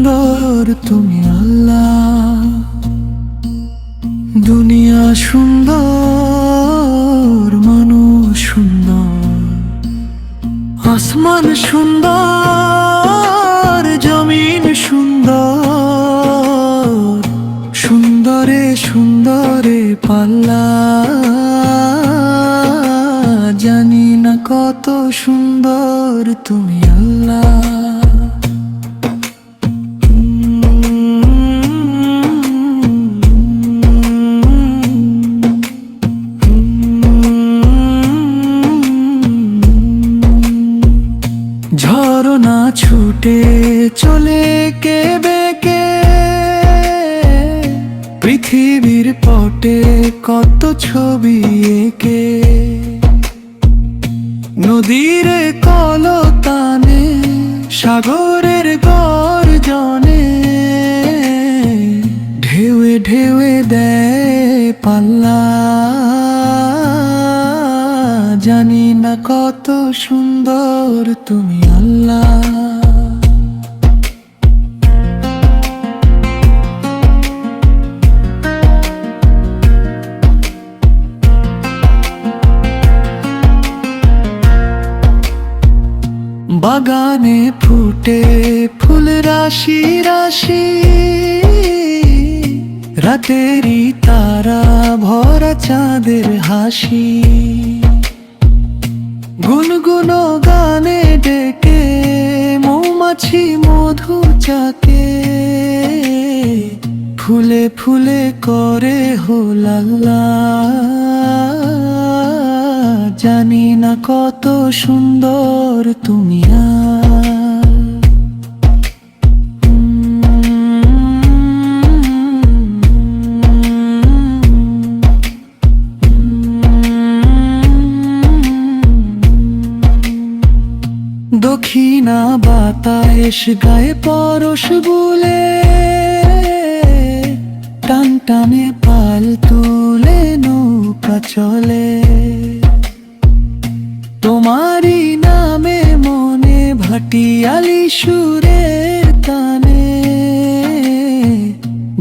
সুন্দর তুমি আল্লাহ, দুনিয়া সুন্দর, মানুষ সুন্দর, আসমান সুন্দর, জমিন সুন্দর, সুন্দরে সুন্দরে পাল্লা, জানি না কত সুন্দর তুমি আল্লাহ। ঝরনা ছুটে চলে কে বেঁকে, পৃথিবীর পটে কত ছবি এঁকে, নদীর কলতানে সাগরের গর্জনে, ঢেউে ঢেউে দেয় পাল্লা, জানি না কত সুন্দর তুমি আল্লাহ। বাগানে ফুটে ফুল রাশি রাশি, রাতেরই তারা ভরা চাঁদের হাসি, গুনগুনো গানে ডেকে মৌমাছি মধু চাকে, ফুলে ফুলে করে হোলাল্লা, জানি না কত সুন্দর তুমি দক্ষিণা বাতাস গায়ে পরশ বুলে, টান টানে পাল তুলে নৌকা চলে, তোমারই নামে মনে ভাটিয়ালি সুরের তানে,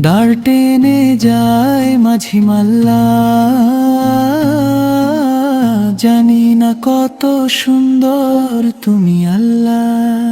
দাঁড় টেনে যায় মাঝি মাল্লা, জানি না কত সুন্দর তুমি আল্লাহ।